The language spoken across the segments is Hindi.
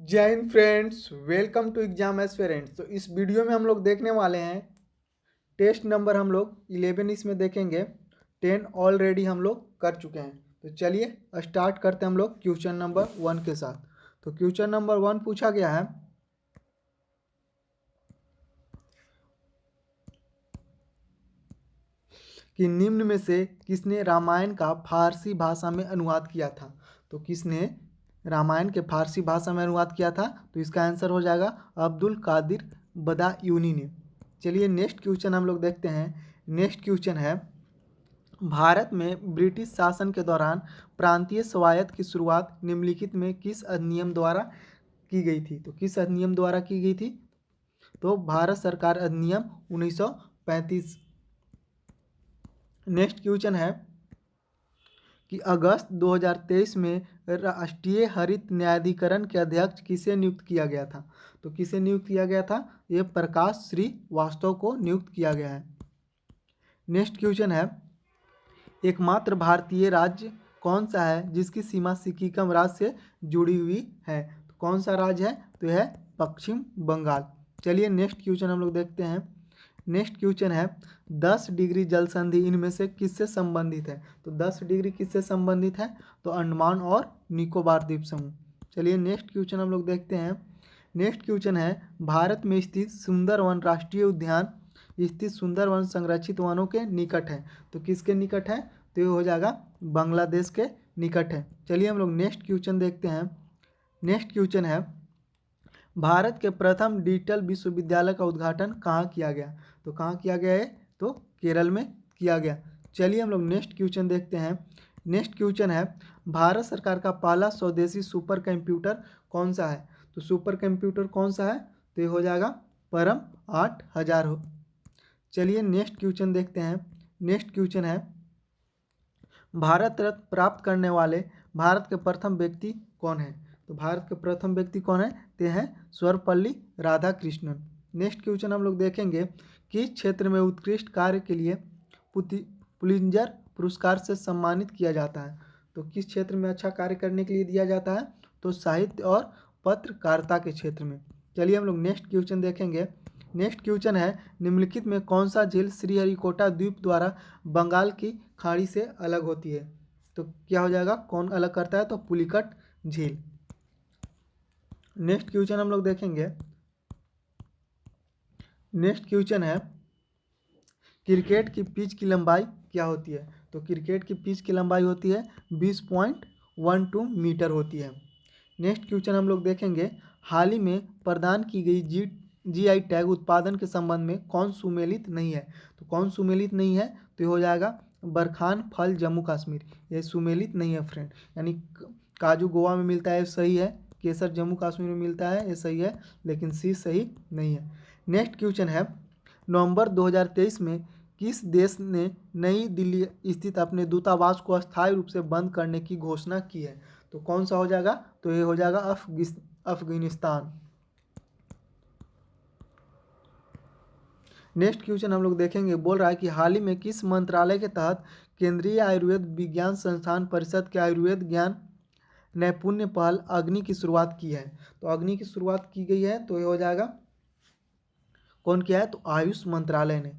जय Hind friends, welcome to exam aspirants. तो इस वीडियो में हम लोग देखने वाले हैं टेस्ट नंबर हम लोग 11 इसमें देखेंगे। 10 ऑलरेडी हम लोग कर चुके हैं। तो चलिए स्टार्ट करते हैं हम लोग क्वेश्चन नंबर 1 के साथ। तो क्वेश्चन नंबर 1 पूछा गया है कि निम्न में से किसने रामायण का फारसी भाषा में अनुवाद किया था। तो किसने रामायण के फारसी भाषा में अनुवाद किया था? तो इसका आंसर हो जाएगा अब्दुल कादिर बदायूनी ने। चलिए नेक्स्ट क्वेश्चन हम लोग देखते हैं। नेक्स्ट क्वेश्चन है, भारत में ब्रिटिश शासन के दौरान प्रांतीय स्वायत्त की शुरुआत निम्नलिखित में किस अधिनियम द्वारा की गई थी? तो किस अधिनियम द्वारा की गई थी? तो भारत सरकार अधिनियम 1935। नेक्स्ट क्वेश्चन है कि अगस्त 2023 में राष्ट्रीय हरित न्यायाधिकरण के अध्यक्ष किसे नियुक्त किया गया था? तो किसे नियुक्त किया गया था? ये प्रकाश श्रीवास्तव को नियुक्त किया गया है। नेक्स्ट क्वेश्चन है, एकमात्र भारतीय राज्य कौन सा है जिसकी सीमा सिक्किम राज्य से जुड़ी हुई है? तो कौन सा राज्य है? तो यह है पश्चिम बंगाल। चलिए नेक्स्ट क्वेश्चन हम लोग देखते हैं। नेक्स्ट क्वेश्चन है, 10 डिग्री जल संधि इनमें से किससे संबंधित है? तो 10 डिग्री किससे संबंधित है? तो अंडमान और निकोबार द्वीप समूह। चलिए नेक्स्ट क्वेश्चन हम लोग देखते हैं। नेक्स्ट क्वेश्चन है, भारत में स्थित सुंदरवन राष्ट्रीय उद्यान स्थित सुंदरवन संरक्षित वनों के निकट है। तो किसके निकट है? तो ये हो जाएगा बांग्लादेश के निकट है। चलिए हम लोग नेक्स्ट क्वेश्चन देखते हैं। नेक्स्ट क्वेश्चन है, भारत के प्रथम डिजिटल विश्वविद्यालय का उद्घाटन कहाँ किया गया? तो कहाँ किया गया है? तो केरल में किया गया। चलिए हम लोग नेक्स्ट क्वेश्चन देखते हैं। नेक्स्ट क्वेश्चन है, भारत सरकार का पहला स्वदेशी सुपर कंप्यूटर कौन सा है? तो सुपर कंप्यूटर कौन सा है? तो ये हो जाएगा परम 8000 हो। चलिए नेक्स्ट क्वेश्चन देखते हैं। नेक्स्ट क्वेश्चन है, भारत रत्न प्राप्त करने वाले भारत के प्रथम व्यक्ति कौन है? तो भारत के प्रथम व्यक्ति कौन है? ते हैं सर्वपल्ली राधाकृष्णन। नेक्स्ट क्वेश्चन हम लोग देखेंगे, किस क्षेत्र में उत्कृष्ट कार्य के लिए पुलिंजर पुरस्कार से सम्मानित किया जाता है? तो किस क्षेत्र में अच्छा कार्य करने के लिए दिया जाता है? तो साहित्य और पत्रकारिता के क्षेत्र में। चलिए हम लोग नेक्स्ट क्वेश्चन देखेंगे। नेक्स्ट क्वेश्चन है, निम्नलिखित में कौन सा झील श्रीहरिकोटा द्वीप द्वारा बंगाल की खाड़ी से अलग होती है? तो क्या हो जाएगा? कौन अलग करता है? तो पुलिकट झील। नेक्स्ट क्वेश्चन हम लोग देखेंगे। नेक्स्ट क्वेश्चन है, क्रिकेट की पिच की लंबाई क्या होती है? तो क्रिकेट की पिच की लंबाई होती है 20.12 मीटर होती है। नेक्स्ट क्वेश्चन हम लोग देखेंगे, हाल ही में प्रदान की गई जीआई टैग उत्पादन के संबंध में कौन सुमेलित नहीं है? तो कौन सुमेलित नहीं है? तो ये हो जाएगा बरखान फल जम्मू कश्मीर। ये सुमेलित नहीं है फ्रेंड। यानी काजू गोवा में मिलता है, सही है। केसर जम्मू कश्मीर में मिलता है, ये सही है, लेकिन सी सही नहीं है। नेक्स्ट क्वेश्चन है, नवंबर 2023 में किस देश ने नई दिल्ली स्थित अपने दूतावास को अस्थायी रूप से बंद करने की घोषणा की है? तो कौन सा हो जाएगा? तो ये हो जाएगा अफगानिस्तान। नेक्स्ट क्वेश्चन हम लोग देखेंगे, बोल रहा है कि हाल ही में किस मंत्रालय के तहत केंद्रीय आयुर्वेद विज्ञान संस्थान परिषद के आयुर्वेद ज्ञान नैपुण्य पहल अग्नि की शुरुआत की है? तो अग्नि की शुरुआत की गई है, तो ये हो जाएगा कौन किया है? तो आयुष मंत्रालय ने।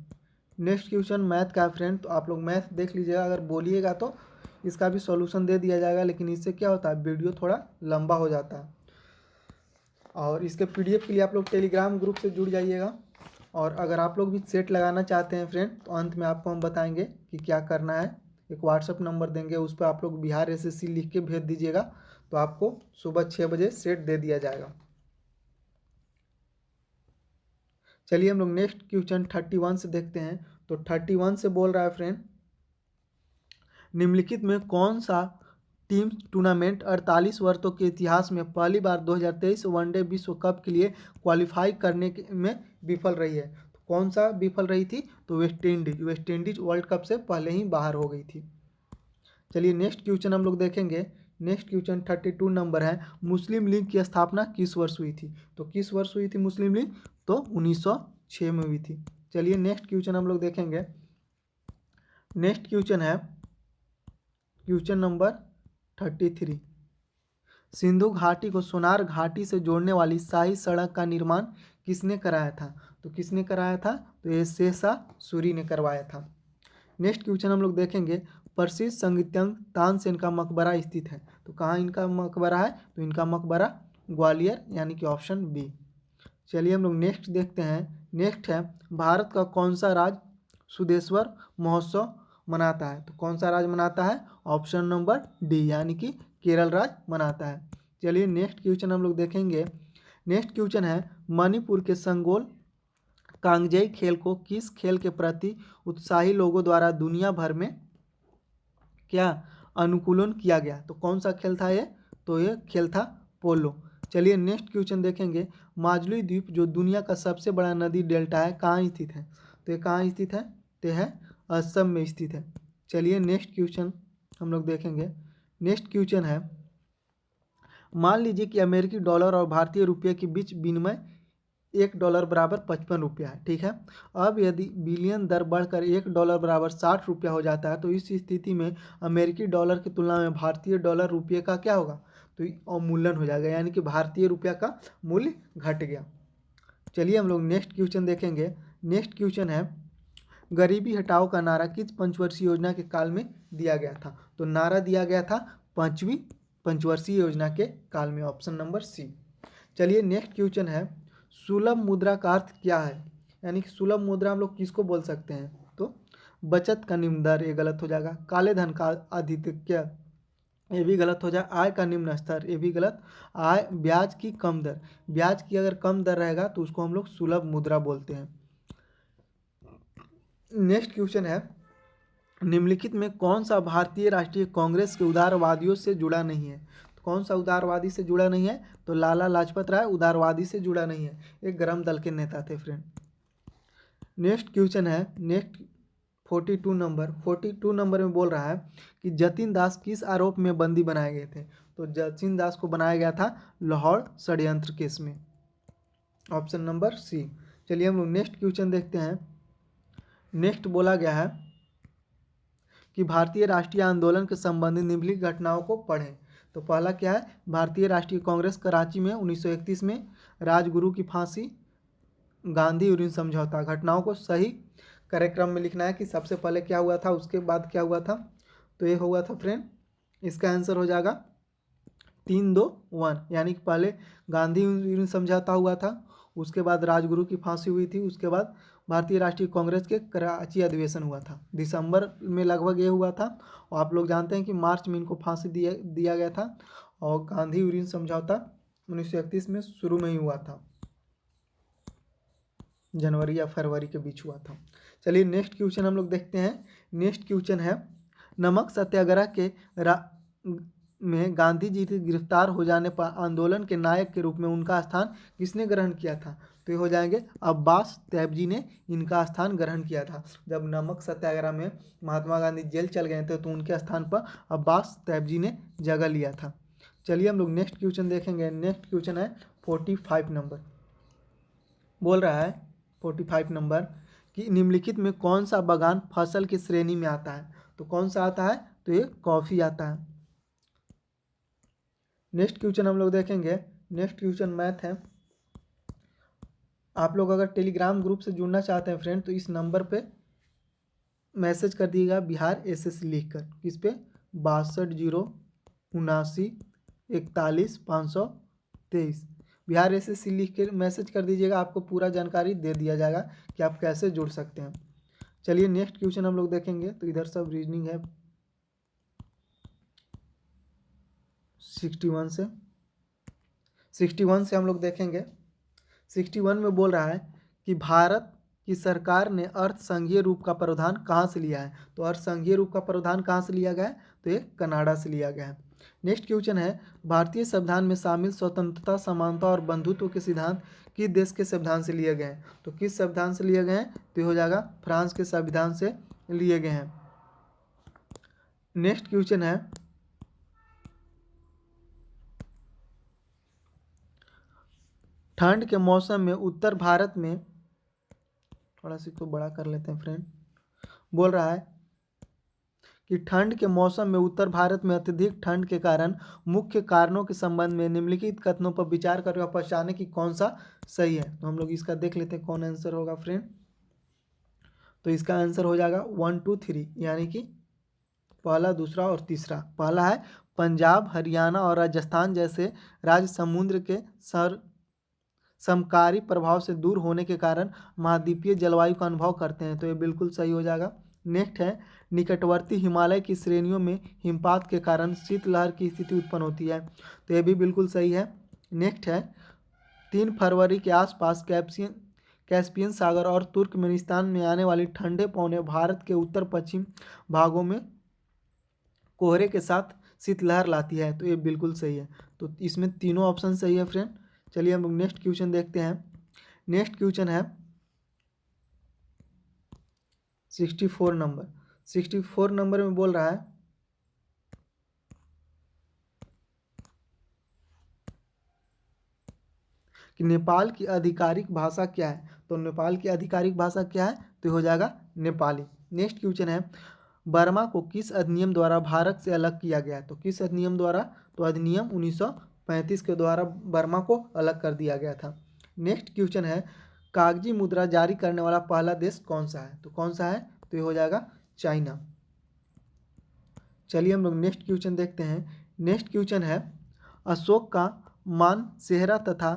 नेक्स्ट क्वेश्चन मैथ का है फ्रेंड, तो आप लोग मैथ देख लीजिएगा। अगर बोलिएगा तो इसका भी सॉल्यूशन दे दिया जाएगा, लेकिन इससे क्या होता है, वीडियो थोड़ा लंबा हो जाता है। और इसके पीडीएफ के लिए आप लोग टेलीग्राम ग्रुप से जुड़ जाइएगा। और अगर आप लोग भी सेट लगाना चाहते हैं फ्रेंड, तो अंत में आपको हम बताएंगे कि क्या करना है। एक व्हाट्सअप नंबर देंगे, उस पर आप लोग बिहार एसएससी लिख के भेज दीजिएगा, तो आपको सुबह 6 बजे सेट दे दिया जाएगा। चलिए हम लोग नेक्स्ट क्वेश्चन 31 से देखते हैं। तो 31 से बोल रहा है फ्रेंड, निम्नलिखित में कौन सा टीम टूर्नामेंट 48 वर्षों के इतिहास में पहली बार 2023 वनडे विश्व कप के लिए क्वालिफाई करने में विफल रही है? तो कौन सा विफल रही थी? तो West Indies. West Indies world cup से पहले ही बाहर हो गई थी। चलिए नेक्स्ट क्वेश्चन हम लोग देखेंगे। नेक्स्ट क्वेश्चन 32 नंबर है, मुस्लिम लीग की स्थापना किस वर्ष हुई थी? तो किस वर्ष हुई थी मुस्लिम लीग? तो 1906 में हुई थी। चलिए नेक्स्ट क्वेश्चन हम लोग देखेंगे। नेक्स्ट क्वेश्चन है क्वेश्चन नंबर 33, सिंधु घाटी को सोनार घाटी से जोड़ने वाली शाही सड़क का निर्माण किसने कराया था? तो किसने कराया था? तो ये शेरशाह सूरी ने करवाया था। नेक्स्ट क्वेश्चन हम लोग देखेंगे, प्रसिद्ध संगीतज्ञ तानसेन का मकबरा स्थित है। तो कहाँ इनका मकबरा है? तो इनका मकबरा ग्वालियर, यानी कि ऑप्शन बी। चलिए हम लोग नेक्स्ट देखते हैं। नेक्स्ट है, भारत का कौन सा राज्य सुदेश्वर महोत्सव मनाता है? तो कौन सा राज्य मनाता है? ऑप्शन नंबर डी, यानी कि केरल राज्य मनाता है। चलिए नेक्स्ट क्वेश्चन हम लोग देखेंगे। नेक्स्ट क्वेश्चन है, मणिपुर के संगोल कांगजेई खेल को किस खेल के प्रति उत्साही लोगों द्वारा दुनिया भर में क्या अनुकूलन किया गया? तो कौन सा खेल था ये? तो ये खेल था पोलो। चलिए नेक्स्ट क्वेश्चन देखेंगे, माजुली द्वीप जो दुनिया का सबसे बड़ा नदी डेल्टा है कहाँ स्थित है? तो ये कहाँ स्थित है? तो है असम में स्थित है। चलिए नेक्स्ट क्वेश्चन हम लोग देखेंगे। नेक्स्ट क्वेश्चन है, मान लीजिए कि अमेरिकी डॉलर और भारतीय रुपये के बीच विनिमय $1 बराबर 55 रुपया है, ठीक है। अब यदि बिलियन दर बढ़कर $1 बराबर 60 रुपया हो जाता है तो इस स्थिति में अमेरिकी डॉलर की तुलना में भारतीय डॉलर रुपये का क्या होगा? तो अवमूल्यन हो जाएगा, यानी कि भारतीय रुपया का मूल्य घट गया। चलिए हम लोग नेक्स्ट क्वेश्चन देखेंगे। नेक्स्ट क्वेश्चन है, गरीबी हटाओ का नारा किस पंचवर्षीय योजना के काल में दिया गया था? तो नारा दिया गया था 5वीं पंचवर्षीय योजना के काल में, ऑप्शन नंबर सी। चलिए नेक्स्ट क्वेश्चन है, सुलभ मुद्रा का अर्थ क्या है? यानी कि सुलभ मुद्रा हम लोग किसको बोल सकते हैं? तो बचत का निम्न दर, ये गलत हो जाएगा। काले धन का आधिक्य, ये भी गलत हो जाए। आय का निम्न स्तर, ये भी गलत। आय, ब्याज की कम दर, ब्याज की अगर कम दर रहेगा तो उसको हम लोग सुलभ मुद्रा बोलते हैं। नेक्स्ट क्वेश्चन है, निम्नलिखित में कौन सा भारतीय राष्ट्रीय कांग्रेस के उदारवादियों से जुड़ा नहीं है? तो कौन सा उदारवादी से जुड़ा नहीं है? तो लाला लाजपत राय उदारवादी से जुड़ा नहीं है, एक गरम दल के नेता थे फ्रेंड। नेक्स्ट क्वेश्चन है, नेक्स्ट 42 नंबर में बोल रहा है कि जतिन दास किस आरोप में बंदी बनाए गए थे? तो जतिन दास को बनाया गया था लाहौर षड्यंत्र केस में, ऑप्शन नंबर सी। चलिए हम लोग नेक्स्ट क्वेश्चन देखते हैं। नेक्स्ट बोला गया है कि भारतीय राष्ट्रीय आंदोलन के संबंधित निम्नलिखित घटनाओं को पढ़ें। तो पहला क्या है, भारतीय राष्ट्रीय कांग्रेस कराची में 1931 में, राजगुरु की फांसी, गांधी यूरिन समझौता। घटनाओं को सही कार्यक्रम में लिखना है कि सबसे पहले क्या हुआ था, उसके बाद क्या हुआ था। तो ये हुआ था फ्रेंड, इसका आंसर हो जाएगा 3-2-1, यानी कि पहले गांधी यूरिन समझौता हुआ था, उसके बाद राजगुरु की फांसी हुई थी, उसके बाद भारतीय राष्ट्रीय कांग्रेस के कराची अधिवेशन हुआ था, दिसंबर में लगभग ये हुआ था। और आप लोग जानते हैं कि मार्च में इनको फांसी दिया गया था, और गांधी यूरिन समझौता 1931 में शुरू में ही हुआ था, जनवरी या फरवरी के बीच हुआ था। चलिए नेक्स्ट क्वेश्चन हम लोग देखते हैं। नेक्स्ट क्वेश्चन है, नमक सत्याग्रह के में गांधी जी के गिरफ्तार हो जाने पर आंदोलन के नायक के रूप में उनका स्थान किसने ग्रहण किया था? तो ये हो जाएंगे अब्बास तैयबजी ने इनका स्थान ग्रहण किया था। जब नमक सत्याग्रह में महात्मा गांधी जेल चल गए थे तो उनके स्थान पर अब्बास तैयबजी ने जगह लिया था। चलिए हम लोग नेक्स्ट क्वेश्चन देखेंगे। नेक्स्ट क्वेश्चन है 45 नंबर, बोल रहा है 45 नंबर कि निम्नलिखित में कौन सा बागान फसल की श्रेणी में आता है? तो कौन सा आता है? तो ये कॉफ़ी आता है। नेक्स्ट क्वेश्चन हम लोग देखेंगे। नेक्स्ट क्वेश्चन मैथ है। आप लोग अगर टेलीग्राम ग्रुप से जुड़ना चाहते हैं फ्रेंड तो इस नंबर पे मैसेज कर दिएगा बिहार एसएससी लिखकर, किस पे? 62079141 बिहार एसएससी लिख के मैसेज कर दीजिएगा, आपको पूरा जानकारी दे दिया जाएगा कि आप कैसे जुड़ सकते हैं। चलिए नेक्स्ट क्वेश्चन हम लोग देखेंगे। तो इधर सब रीजनिंग है 61 से हम लोग देखेंगे। 61 में बोल रहा है कि भारत की सरकार ने अर्थ संघीय रूप का प्रावधान कहाँ से लिया है? तो अर्थ संघीय रूप का प्रावधान कहाँ से लिया गया है? तो ये कनाडा से लिया गया है। नेक्स्ट क्वेश्चन है, भारतीय संविधान में शामिल स्वतंत्रता, समानता और बंधुत्व के सिद्धांत किस देश के संविधान से लिए गए हैं? तो किस संविधान से लिए गए हैं? तो ये हो जाएगा फ्रांस के संविधान से लिए गए हैं। नेक्स्ट क्वेश्चन है, ठंड के मौसम में उत्तर भारत में, थोड़ा सा इसको बड़ा कर लेते हैं फ्रेंड, बोल रहा है कि ठंड के मौसम में उत्तर भारत में अत्यधिक ठंड के कारण मुख्य कारणों के संबंध में निम्नलिखित कथनों पर विचार करके और पहचाने कि कौन सा सही है। तो हम लोग इसका देख लेते हैं कौन आंसर होगा फ्रेंड। तो इसका आंसर हो जाएगा 1 2 3, यानी कि पहला, दूसरा और तीसरा। पहला है पंजाब, हरियाणा और राजस्थान जैसे राज्य समुद्र के समकारी प्रभाव से दूर होने के कारण महाद्वीपीय जलवायु का अनुभव करते हैं। तो ये बिल्कुल सही हो जाएगा। नेक्स्ट है निकटवर्ती हिमालय की श्रेणियों में हिमपात के कारण शीतलहर की स्थिति उत्पन्न होती है। तो ये भी बिल्कुल सही है। नेक्स्ट है 3 फरवरी के आसपास कैस्पियन सागर और तुर्कमेनिस्तान में आने वाली ठंडे पवनें भारत के उत्तर पश्चिम भागों में कोहरे के साथ शीतलहर लाती है। तो ये बिल्कुल सही है। तो इसमें तीनों ऑप्शन सही है फ्रेंड। चलिए हम लोग नेक्स्ट क्वेश्चन देखते हैं। नेक्स्ट क्वेश्चन है 64 नंबर। 64 नंबर में बोल रहा है कि नेपाल की आधिकारिक भाषा क्या है। तो नेपाल की आधिकारिक भाषा क्या है, तो हो जाएगा नेपाली। नेक्स्ट क्वेश्चन है बर्मा को किस अधिनियम द्वारा भारत से अलग किया गया है। तो किस अधिनियम द्वारा, तो अधिनियम 1935 के द्वारा बर्मा को अलग कर दिया गया था। नेक्स्ट क्वेश्चन है कागजी मुद्रा जारी करने वाला पहला देश कौन सा है। तो कौन सा है, तो ये हो जाएगा चाइना। चलिए हम लोग नेक्स्ट क्वेश्चन देखते हैं। नेक्स्ट क्वेश्चन है अशोक का मानसेहरा तथा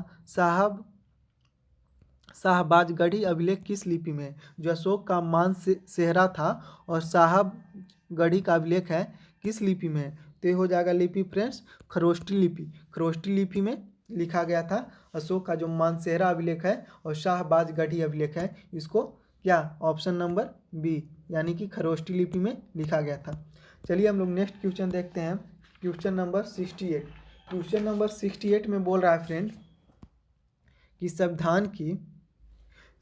शाहबाजगढ़ी अभिलेख किस लिपि में है। जो अशोक का मानसेहरा था और साहबगढ़ी का अभिलेख है किस लिपि में है, तो ये हो जाएगा लिपि फ्रेंड्स खरोष्टी लिपि। खरोष्टी लिपि में लिखा गया था अशोक का जो मानसेहरा अभिलेख है और शाहबाजगढ़ी अभिलेख है, इसको क्या, ऑप्शन नंबर बी यानी कि खरोष्टी लिपि में लिखा गया था। चलिए हम लोग नेक्स्ट क्वेश्चन देखते हैं। Question number 68। क्वेश्चन नंबर 68 में बोल रहा है फ्रेंड कि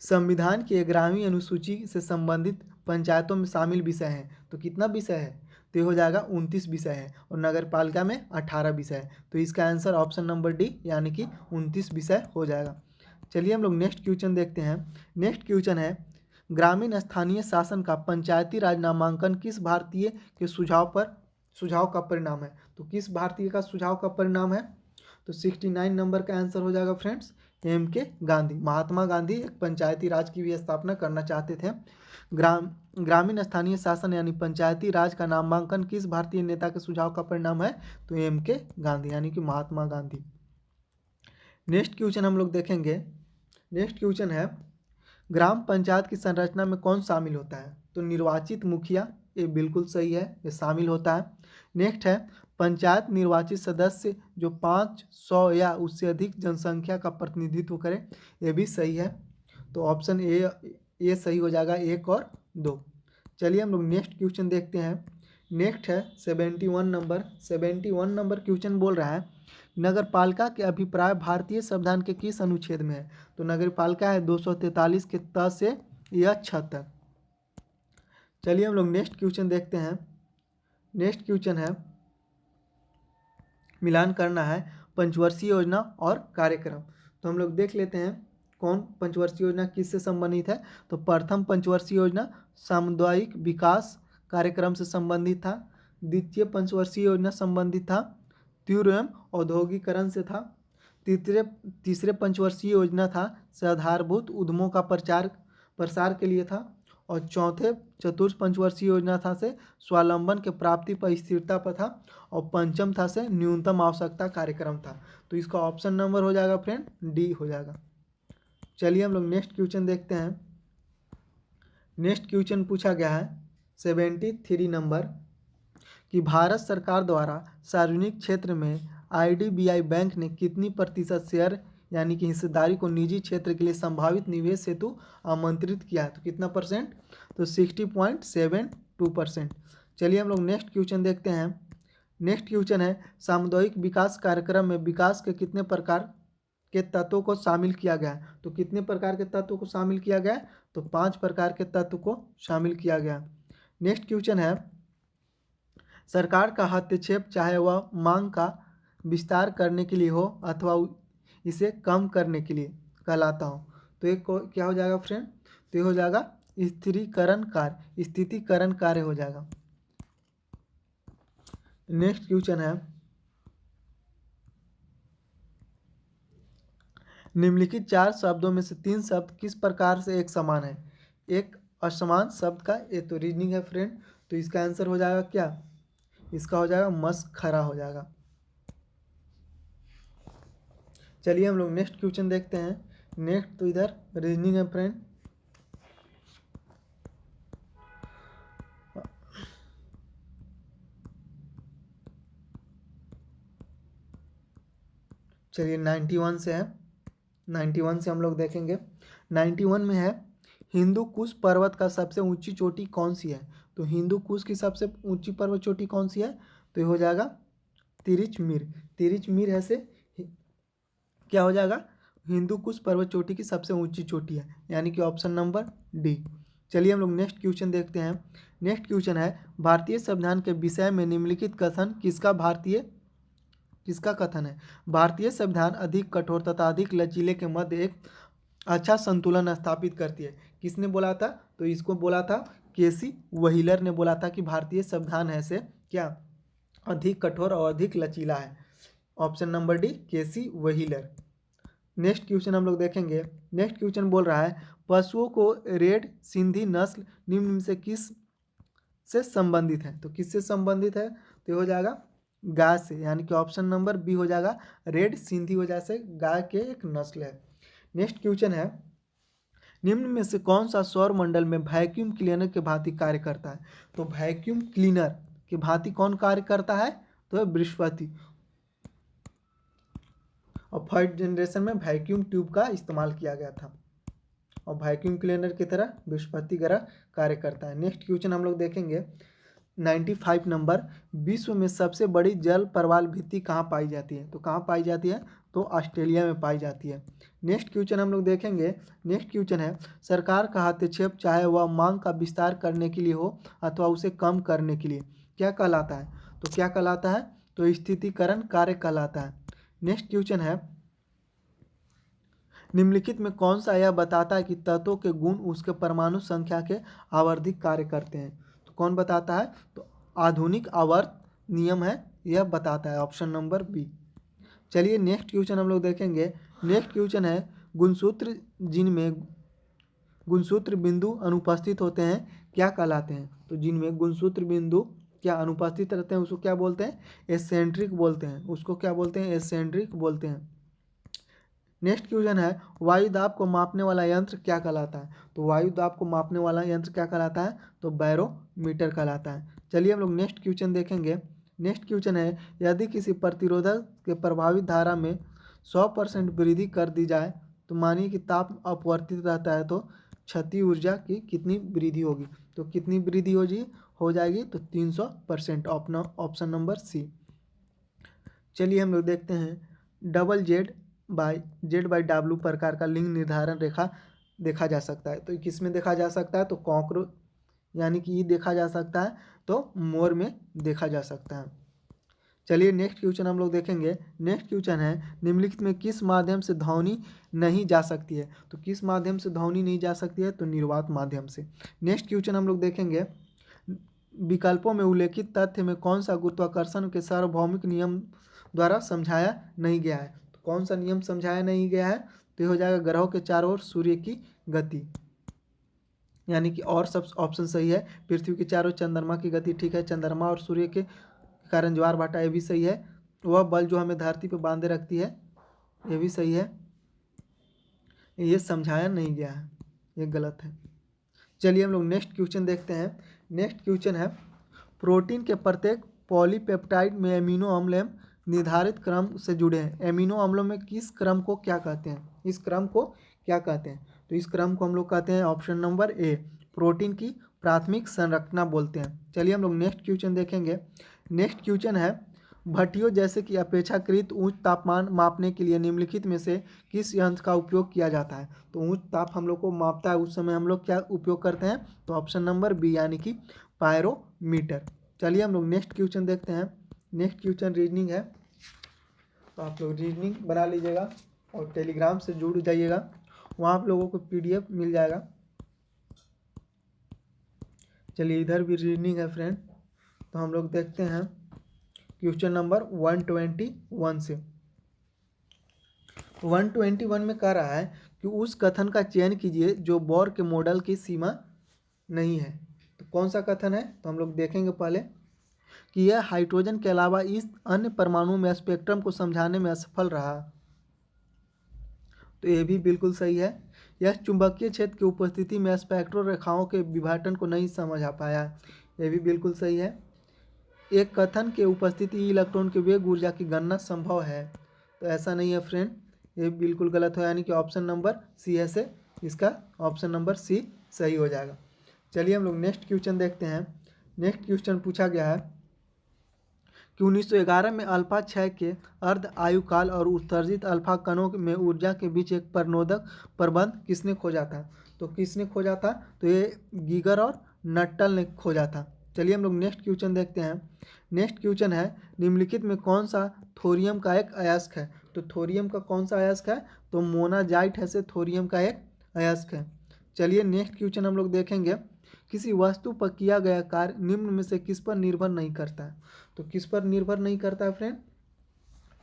संविधान की 11वीं अनुसूची से संबंधित पंचायतों में शामिल विषय हैं। तो कितना विषय है, तो ये हो जाएगा 29 विषय है और नगर पालिका में 18 विषय है। तो इसका आंसर ऑप्शन नंबर डी यानी कि 29 विषय हो जाएगा। चलिए हम लोग नेक्स्ट क्वेश्चन देखते हैं। नेक्स्ट क्वेश्चन है ग्रामीण स्थानीय शासन का पंचायती राज नामांकन किस भारतीय के सुझाव का परिणाम है। तो किस भारतीय का सुझाव का परिणाम है, तो 69 नंबर का आंसर हो जाएगा फ्रेंड्स MK गांधी। महात्मा गांधी एक पंचायती राज की भी स्थापना करना चाहते थे। ग्रामीण स्थानीय शासन यानी पंचायती राज का नामांकन किस भारतीय नेता के सुझाव का परिणाम है, तो MK गांधी यानी कि महात्मा गांधी। नेक्स्ट क्वेश्चन हम लोग देखेंगे। नेक्स्ट क्वेश्चन है ग्राम पंचायत की संरचना में कौन शामिल होता है। तो निर्वाचित मुखिया, ये बिल्कुल सही है, ये शामिल होता है। नेक्स्ट है पंचायत निर्वाचित सदस्य जो 500 या उससे अधिक जनसंख्या का प्रतिनिधित्व करे, ये भी सही है। तो ऑप्शन ए सही हो जाएगा, 1 और 2। चलिए हम लोग नेक्स्ट क्वेश्चन देखते हैं। नेक्स्ट है 71 नंबर। 71 नंबर क्वेश्चन बोल रहा है नगर पालिका के अभिप्राय भारतीय संविधान के किस अनुच्छेद में है। तो नगर पालिका है 243 के त से यह छ तक। चलिए हम लोग नेक्स्ट क्वेश्चन देखते हैं। नेक्स्ट क्वेश्चन है मिलान करना है पंचवर्षीय योजना और कार्यक्रम। तो हम लोग देख लेते हैं कौन पंचवर्षीय योजना किससे संबंधित है। तो प्रथम पंचवर्षीय योजना सामुदायिक विकास कार्यक्रम से संबंधित था। द्वितीय पंचवर्षीय योजना संबंधित था तीव्र एवं औद्योगिकरण से था। तीसरे पंचवर्षीय योजना था आधारभूत उद्यमों का प्रसार के लिए था। और चतुर्थ पंचवर्षीय योजना था से स्वावलंबन के प्राप्ति पर स्थिरता पर था। और पंचम था से न्यूनतम आवश्यकता कार्यक्रम था। तो इसका ऑप्शन नंबर हो जाएगा फ्रेंड डी हो जाएगा। चलिए हम लोग नेक्स्ट क्वेश्चन देखते हैं। नेक्स्ट क्वेश्चन पूछा गया है 73 नंबर कि भारत सरकार द्वारा सार्वजनिक क्षेत्र में IDBI बैंक ने कितनी प्रतिशत शेयर यानी कि हिस्सेदारी को निजी क्षेत्र के लिए संभावित निवेश हेतु आमंत्रित किया है। तो कितना परसेंट, तो 60.72%। चलिए हम लोग नेक्स्ट क्वेश्चन देखते हैं। नेक्स्ट क्वेश्चन है सामुदायिक विकास कार्यक्रम में विकास के कितने प्रकार के तत्वों को शामिल किया गया है। तो कितने प्रकार के तत्वों को शामिल किया गया है, तो 5 प्रकार के तत्व को शामिल किया गया। नेक्स्ट क्वेश्चन है सरकार का हस्तक्षेप चाहे वह मांग का विस्तार करने के लिए हो अथवा इसे कम करने के लिए कहलाता हो। तो एक क्या हो जाएगा फ्रेंड, तो ये हो जाएगा स्थिरीकरण कार्य, स्थितीकरण कार्य हो जाएगा। नेक्स्ट क्वेश्चन है, निम्नलिखित 4 शब्दों में से 3 शब्द किस प्रकार से एक समान है। एक असमान शब्द का ये तो रीजनिंग है फ्रेंड, तो इसका आंसर हो जाएगा क्या, इसका हो जाएगा मस्खरा हो जाएगा। चलिए हम लोग नेक्स्ट क्वेश्चन देखते हैं। नेक्स्ट तो इधर रीजनिंग है फ्रेंड। चलिए 91 से है, 91 से हम लोग देखेंगे। 91 में है, हिंदू कुश पर्वत का सबसे ऊंची चोटी कौन सी है। तो हिंदू कुश की सबसे ऊंची पर्वत चोटी कौन सी है, तो ये हो जाएगा तिरिचमीर। तिरिचमीर है से क्या हो जाएगा, हिंदू कुश पर्वत चोटी की सबसे ऊंची चोटी है, यानी कि ऑप्शन नंबर डी। चलिए हम लोग नेक्स्ट क्वेश्चन देखते हैं। नेक्स्ट क्वेश्चन है, भारतीय संविधान के विषय में निम्नलिखित कथन किसका कथन है। भारतीय संविधान अधिक कठोर तथा अधिक लचीले के मध्य एक अच्छा संतुलन स्थापित करती है। किसने बोला था, तो इसको बोला था केसी व्हीलर ने बोला था कि भारतीय संविधान है से क्या अधिक कठोर और अधिक लचीला है। ऑप्शन नंबर डी केसी व्हीलर। नेक्स्ट क्वेश्चन हम लोग देखेंगे। नेक्स्ट क्वेश्चन बोल रहा है, पशुओं को रेड सिंधी नस्ल निम्न में से किस से संबंधित है। तो किससे संबंधित है, तो हो जाएगा गाय से, यानी कि ऑप्शन नंबर बी हो जाएगा रेड सिंधी वजह से गाय के एक नस्ल है। नेक्स्ट क्वेश्चन है, निम्न में से कौन सा सौर मंडल में वैक्यूम क्लीनर के भांति कार्य करता है। तो वैक्यूम क्लीनर के भांति कौन कार्य करता है, तो बृहस्पति। और थर्ड जनरेशन में वैक्यूम ट्यूब का इस्तेमाल किया गया था और वैक्यूम क्लीनर की तरह बृहस्पति ग्रह कार्य करता है। नेक्स्ट क्वेश्चन हम लोग देखेंगे 95 नंबर, विश्व में सबसे बड़ी जल प्रवाल भित्ति कहाँ पाई जाती है। तो कहाँ पाई जाती है, तो ऑस्ट्रेलिया में पाई जाती है। नेक्स्ट क्वेश्चन हम लोग देखेंगे। नेक्स्ट क्वेश्चन है, सरकार का हस्तक्षेप चाहे वह मांग का विस्तार करने के लिए हो अथवा उसे कम करने के लिए क्या कहलाता है। तो क्या कहलाता है, तो स्थितीकरण कार्य कहलाता है। नेक्स्ट क्वेश्चन है, निम्नलिखित में कौन सा यह बताता है कि तत्वों के गुण उसके परमाणु संख्या के आवर्धिक कार्य करते हैं। तो कौन बताता है, तो आधुनिक आवर्त नियम है, यह बताता है, ऑप्शन नंबर बी। चलिए नेक्स्ट क्वेश्चन हम लोग देखेंगे। नेक्स्ट क्वेश्चन है, गुणसूत्र जिनमें गुणसूत्र बिंदु अनुपस्थित होते हैं क्या कहलाते हैं। तो जिनमें गुणसूत्र बिंदु क्या अनुपस्थित रहते हैं उसको क्या बोलते हैं, एसेंट्रिक बोलते हैं। उसको क्या बोलते हैं, एसेंट्रिक बोलते हैं। नेक्स्ट क्वेश्चन है, वायु दाब को मापने वाला यंत्र क्या कहलाता है। तो वायु दाब को मापने वाला यंत्र क्या कहलाता है, तो बैरोमीटर कहलाता है। चलिए हम लोग नेक्स्ट क्वेश्चन देखेंगे। नेक्स्ट क्वेश्चन है, यदि किसी प्रतिरोधक के प्रभावित धारा में 100% वृद्धि कर दी जाए तो मानिए कि ताप अपवर्तित रहता है तो क्षति ऊर्जा की कितनी वृद्धि होगी। तो कितनी वृद्धि हो जाएगी, तो 300%, ऑप्शन नंबर सी। चलिए हम लोग देखते हैं, डबल जेड बाई डब्ल्यू प्रकार का लिंग निर्धारण रेखा देखा जा सकता है। तो किस में देखा जा सकता है, तो कॉकरोच यानी कि ये देखा जा सकता है, तो मोर में देखा जा सकता है। चलिए नेक्स्ट क्वेश्चन हम लोग देखेंगे। नेक्स्ट क्वेश्चन है, निम्नलिखित में किस माध्यम से ध्वनि नहीं जा सकती है। तो किस माध्यम से ध्वनि नहीं जा सकती है, तो निर्वात माध्यम से। नेक्स्ट क्वेश्चन हम लोग देखेंगे, विकल्पों में उल्लेखित तथ्य में कौन सा गुरुत्वाकर्षण के सार्वभौमिक नियम द्वारा समझाया नहीं गया है। तो कौन सा नियम समझाया नहीं गया है, तो ये हो जाएगा ग्रहों के चारों ओर सूर्य की गति, यानी कि और सब ऑप्शन सही है। पृथ्वी के चारों चंद्रमा की गति ठीक है, चंद्रमा और सूर्य के कारण ज्वार भाटा ये भी सही है। वह बल जो हमें धरती पर बांधे रखती है ये भी सही है। ये समझाया नहीं गया है, ये गलत है। चलिए हम लोग नेक्स्ट क्वेश्चन देखते हैं। नेक्स्ट क्वेश्चन है, प्रोटीन के प्रत्येक पॉलीपेप्टाइड में एमिनो अम्ल निर्धारित क्रम से जुड़े हैं। एमिनो अम्लों में किस क्रम को क्या कहते हैं, इस क्रम को क्या कहते हैं। तो इस क्रम को हम लोग कहते हैं ऑप्शन नंबर ए, प्रोटीन की प्राथमिक संरचना बोलते हैं। चलिए हम लोग नेक्स्ट क्वेश्चन देखेंगे। नेक्स्ट क्वेश्चन है, भट्टियों जैसे कि अपेक्षाकृत उच्च तापमान मापने के लिए निम्नलिखित में से किस यंत्र का उपयोग किया जाता है। तो उच्च ताप हम लोग को मापता है उस समय हम लोग क्या उपयोग करते हैं, तो ऑप्शन नंबर बी यानी कि पायरोमीटर। चलिए हम लोग नेक्स्ट क्वेश्चन देखते हैं। नेक्स्ट क्वेश्चन रीजनिंग है, तो आप लोग रीजनिंग बना लीजिएगा और टेलीग्राम से जुड़ जाइएगा, वहाँ आप लोगों को PDF मिल जाएगा। चलिए इधर भी रीजनिंग है फ्रेंड, तो हम लोग देखते हैं। क्वेश्चन नंबर 121 से। 121 में कह रहा है कि उस कथन का चयन कीजिए जो बोर के मॉडल की सीमा नहीं है। तो कौन सा कथन है, तो हम लोग देखेंगे पहले कि यह हाइड्रोजन के अलावा इस अन्य परमाणुओं में स्पेक्ट्रम को समझाने में असफल रहा। तो ये भी बिल्कुल सही है। यह चुंबकीय क्षेत्र की उपस्थिति में स्पेक्ट्रो रेखाओं के विभाजन को नहीं समझ आ पाया। ये भी बिल्कुल सही है। एक कथन के उपस्थिति इलेक्ट्रॉन के वेग ऊर्जा की गणना संभव है। तो ऐसा नहीं है फ्रेंड, ये बिल्कुल गलत है, यानी कि ऑप्शन नंबर सी है से इसका ऑप्शन नंबर सी सही हो जाएगा। चलिए हम लोग नेक्स्ट क्वेश्चन देखते हैं। नेक्स्ट क्वेश्चन पूछा गया है कि 1911 में अल्फा क्षय के अर्ध आयुकाल और उत्सर्जित अल्फा कणों में ऊर्जा के बीच एक प्रणोदक प्रबंध किसने खोजा था। तो किसने खोजा था, तो ये गीगर और नट्टल ने खोजा था। चलिए हम लोग नेक्स्ट क्वेश्चन देखते हैं। नेक्स्ट क्वेश्चन है निम्नलिखित में कौन सा थोरियम का एक अयस्क है। तो थोरियम का कौन सा अयस्क है, तो मोनाजाइट है से थोरियम का एक अयस्क है। चलिए नेक्स्ट क्वेश्चन हम लोग देखेंगे, किसी वस्तु पर किया गया कार्य निम्न में से किस पर निर्भर नहीं करता है। तो किस पर निर्भर नहीं करता है फ्रेंड,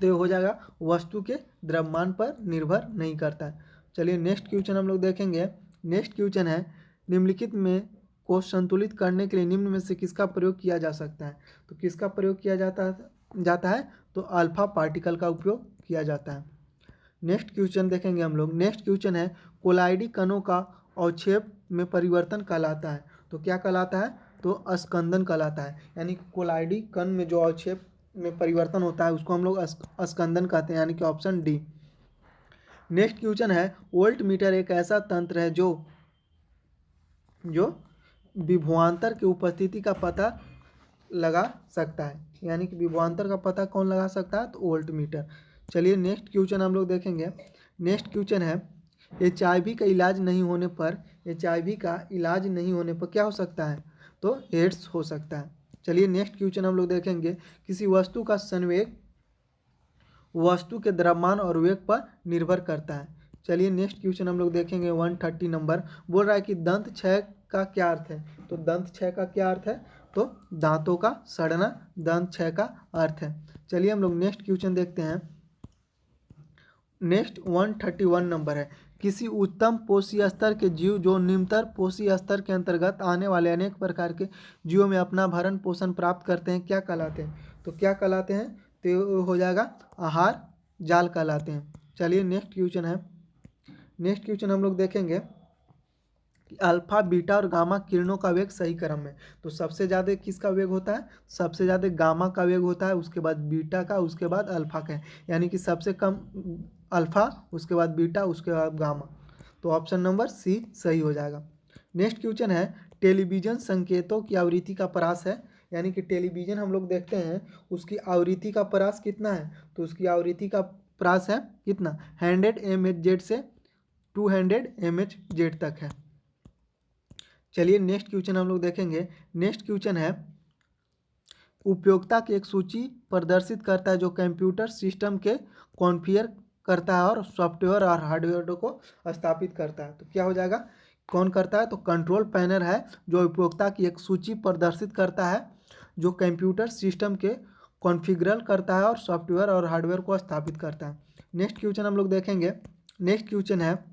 तो ये हो जाएगा वस्तु के द्रव्यमान पर निर्भर नहीं करता है। चलिए नेक्स्ट क्वेश्चन हम लोग देखेंगे। नेक्स्ट क्वेश्चन है निम्नलिखित में को संतुलित करने के लिए निम्न में से किसका प्रयोग किया जा सकता है। तो किसका प्रयोग किया जाता है, तो अल्फा पार्टिकल का उपयोग किया जाता है। नेक्स्ट क्वेश्चन देखेंगे हम लोग। नेक्स्ट क्वेश्चन है कोलाइडी कणों का अवक्षेप में परिवर्तन कहलाता है। तो क्या कहलाता है, तो स्कंदन कहलाता है। यानी कोलाइडी कण में जो अवक्षेप में परिवर्तन होता है उसको हम लोग स्कंदन कहते हैं, यानी कि ऑप्शन डी। नेक्स्ट क्वेश्चन है वोल्ट मीटर एक ऐसा तंत्र है जो विभवांतर की उपस्थिति का पता लगा सकता है। यानी कि विभवांतर का पता कौन लगा सकता है, तो वोल्ट मीटर। चलिए नेक्स्ट क्वेश्चन हम लोग देखेंगे। नेक्स्ट क्वेश्चन है HIV का इलाज नहीं होने पर क्या हो सकता है, तो एड्स हो सकता है। चलिए नेक्स्ट क्वेश्चन हम लोग देखेंगे, किसी वस्तु का संवेग वस्तु के द्रव्यमान और वेग पर निर्भर करता है। चलिए नेक्स्ट क्वेश्चन हम लोग देखेंगे। 130 नंबर बोल रहा है कि दंत क्षय का क्या अर्थ है। तो दंत क्षय का क्या अर्थ है, तो दांतों का सड़ना दंत क्षय का अर्थ है। चलिए हम लोग नेक्स्ट क्वेश्चन देखते हैं। नेक्स्ट 131 नंबर है, किसी उच्चतम पोषी स्तर के जीव जो निम्नतर पोषी स्तर के अंतर्गत आने वाले अनेक प्रकार के जीवों में अपना भरण पोषण प्राप्त करते हैं, क्या कहलाते हैं। तो क्या कहलाते हैं, तो हो जाएगा आहार जाल कहलाते हैं। चलिए नेक्स्ट क्वेश्चन है। नेक्स्ट क्वेश्चन हम लोग देखेंगे कि अल्फा बीटा और गामा किरणों का वेग सही क्रम में। तो सबसे ज़्यादा किसका वेग होता है, सबसे ज़्यादा गामा का वेग होता है, उसके बाद बीटा का, उसके बाद अल्फा का। यानी कि सबसे कम अल्फा, उसके बाद बीटा, उसके बाद गामा। तो ऑप्शन नंबर सी सही हो जाएगा। नेक्स्ट क्वेश्चन है टेलीविज़न संकेतों की आवृत्ति का परास है। यानी कि टेलीविज़न हम लोग देखते हैं उसकी आवृत्ति का परास कितना है, तो उसकी आवृत्ति का परास है कितना, 100 MHz से 200 MHz तक है। चलिए नेक्स्ट क्वेश्चन हम लोग देखेंगे। नेक्स्ट क्वेश्चन है उपयोगिता की एक सूची प्रदर्शित करता है जो कंप्यूटर सिस्टम के कॉन्फ़िगर करता है और सॉफ्टवेयर और हार्डवेयर को स्थापित करता है। तो क्या हो जाएगा, कौन करता है, तो कंट्रोल पैनल है जो उपयोगिता की एक सूची प्रदर्शित करता है जो कंप्यूटर सिस्टम के कॉन्फ़िगर करता है और सॉफ्टवेयर और हार्डवेयर को स्थापित करता है। नेक्स्ट क्वेश्चन हम लोग देखेंगे। नेक्स्ट क्वेश्चन है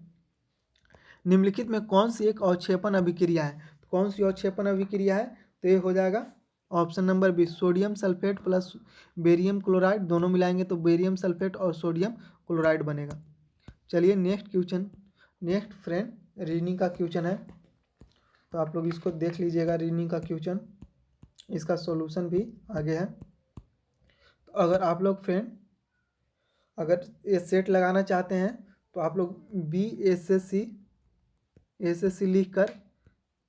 निम्नलिखित में कौन सी एक अवक्षेपण अभिक्रिया है। तो कौन सी अवक्षेपण अभिक्रिया है, तो ये हो जाएगा option number B, sodium sulphate plus barium chloride, दोनों मिलाएंगे तो बेरियम सल्फेट और सोडियम क्लोराइड बनेगा। चलिए next question. Next friend reasoning का क्वेश्चन है, तो आप लोग इसको देख लीजिएगा। रीजनिंग का क्वेश्चन, इसका सॉल्यूशन भी आगे है। तो अगर आप लोग फ्रेंड अगर ये सेट लगाना चाहते हैं तो आप लोग BSSC लिख कर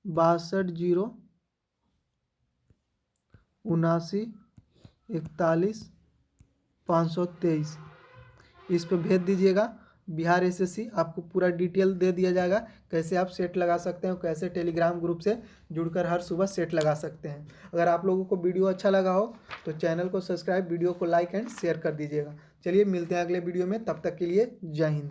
62-0-79-41-523 इस पे भेज दीजिएगा। बिहार SSC आपको पूरा डिटेल दे दिया जाएगा कैसे आप सेट लगा सकते हैं और कैसे टेलीग्राम ग्रुप से जुड़कर हर सुबह सेट लगा सकते हैं। अगर आप लोगों को वीडियो अच्छा लगा हो तो चैनल को सब्सक्राइब, वीडियो को लाइक एंड शेयर कर दीजिएगा। चलिए मिलते हैं अगले वीडियो में, तब तक के लिए जय हिंद।